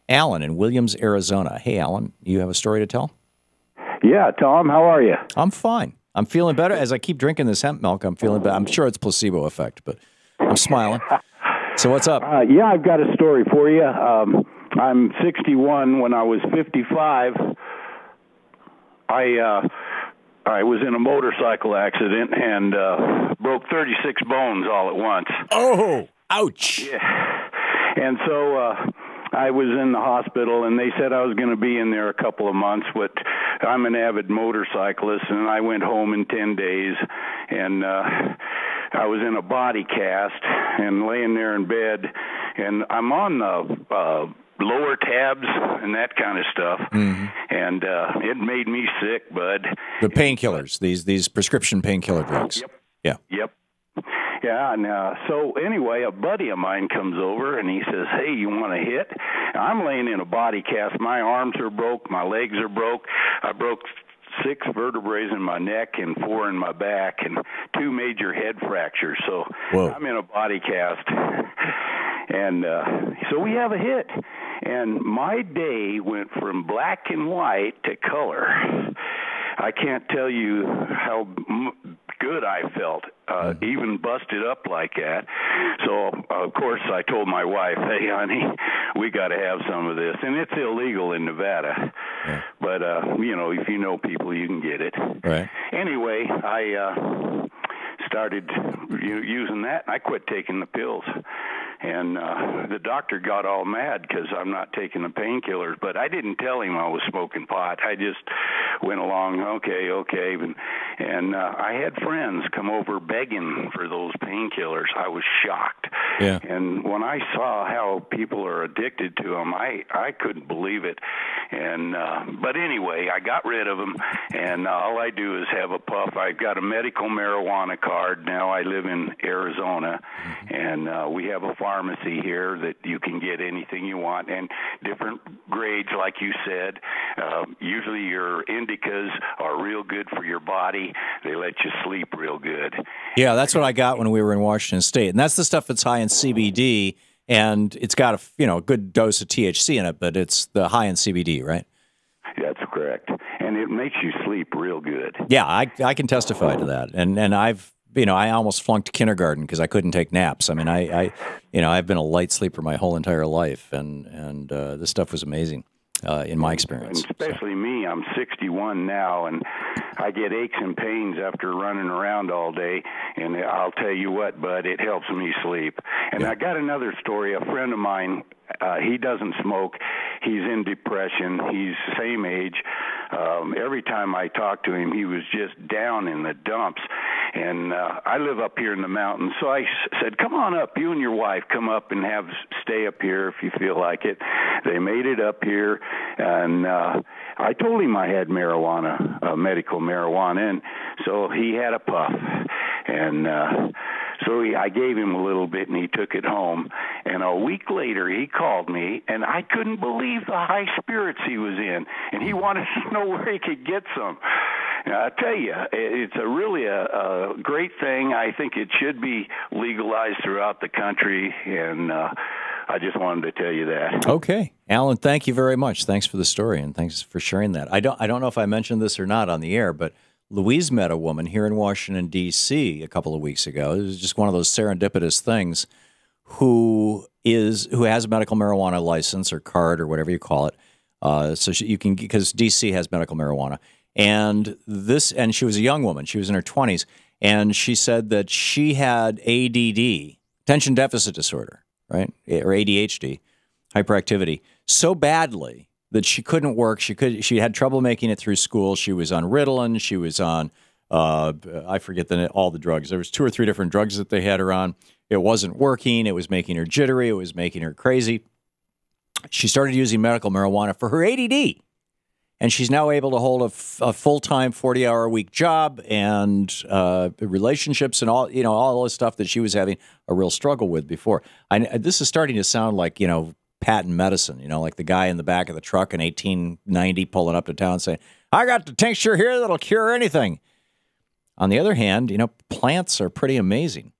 Alan in Williams, Arizona. Hey, Alan, you have a story to tell? Yeah, Tom, how are you? I'm fine. I'm feeling better. As I keep drinking this hemp milk, I'm feeling better. I'm sure it's placebo effect, but I'm smiling. So what's up? Yeah, I've got a story for you. I'm 61. When I was 55, I was in a motorcycle accident and broke 36 bones all at once. Oh, ouch. Yeah. And so I was in the hospital, and they said I was going to be in there a couple of months, but I'm an avid motorcyclist, and I went home in 10 days, and I was in a body cast and laying there in bed, and I'm on the lower tabs and that kind of stuff, and it made me sick, bud. The painkillers, these prescription painkiller drugs. Yep. Yeah. Yep. Yeah, and so anyway, a buddy of mine comes over, and he says, hey, you want a hit? I'm laying in a body cast. My arms are broke. My legs are broke. I broke 6 vertebrae in my neck and 4 in my back and 2 major head fractures. So Whoa. I'm in a body cast. And so we have a hit. And my day went from black and white to color. I can't tell you how good I felt, even busted up like that. So, of course, I told my wife, hey, honey, we got to have some of this. And it's illegal in Nevada. Yeah. But, if you know people, you can get it. Right. Anyway, I started using that, and I quit taking the pills. And the doctor got all mad because I'm not taking the painkillers, but I didn't tell him I was smoking pot. I just went along, okay, and I had friends come over begging for those painkillers. I was shocked. Yeah. And when I saw how people are addicted to them, I couldn't believe it. And but anyway, I got rid of them, and all I do is have a puff. I've got a medical marijuana card now. I live in Arizona, and we have a pharmacy here that you can get anything you want, and different grades, like you said. Usually your indicas are real good for your body. They let you sleep real good. Yeah, that's what I got when we were in Washington State, and that's the stuff that's high in CBD, and it's got a good dose of THC in it, but it's the high in CBD, right? That's correct, and it makes you sleep real good. Yeah, I can testify to that, and I've. I almost flunked kindergarten because I couldn't take naps. I mean, I've been a light sleeper my whole entire life, and this stuff was amazing in my experience. And especially me, I'm 61 now, and I get aches and pains after running around all day. And I'll tell you what, bud, it helps me sleep. And yeah. I got another story. A friend of mine, he doesn't smoke. He's in depression. He's the same age. Every time I talked to him, he was just down in the dumps. And I live up here in the mountains, so I said, come on up. You and your wife come up and stay up here if you feel like it. They made it up here, and I told him I had marijuana, medical marijuana, and so he had a puff. And so I gave him a little bit, and he took it home. And a week later, he called me, and I couldn't believe the high spirits he was in. And he wanted to know where he could get some. I tell you, it's really a great thing. I think it should be legalized throughout the country, and I just wanted to tell you that. Okay. Alan, thank you very much. Thanks for the story, and thanks for sharing that. I don't know if I mentioned this or not on the air, but Louise met a woman here in Washington, D.C. a couple of weeks ago. It was just one of those serendipitous things who has a medical marijuana license or card or whatever you call it. So you can, because D.C. has medical marijuana. And she was a young woman. She was in her 20s. And she said that she had ADD, attention deficit disorder, right? Or ADHD, hyperactivity, so badly that she couldn't work. She had trouble making it through school. She was on Ritalin. She was on, I forget all the drugs. There was 2 or 3 different drugs that they had her on. It wasn't working. It was making her jittery. It was making her crazy. She started using medical marijuana for her ADD. And she's now able to hold a full-time 40-hour-a-week job and relationships and all the stuff that she was having a real struggle with before. This is starting to sound like, patent medicine, like the guy in the back of the truck in 1890 pulling up to town saying, I got the tincture here that'll cure anything. On the other hand, plants are pretty amazing.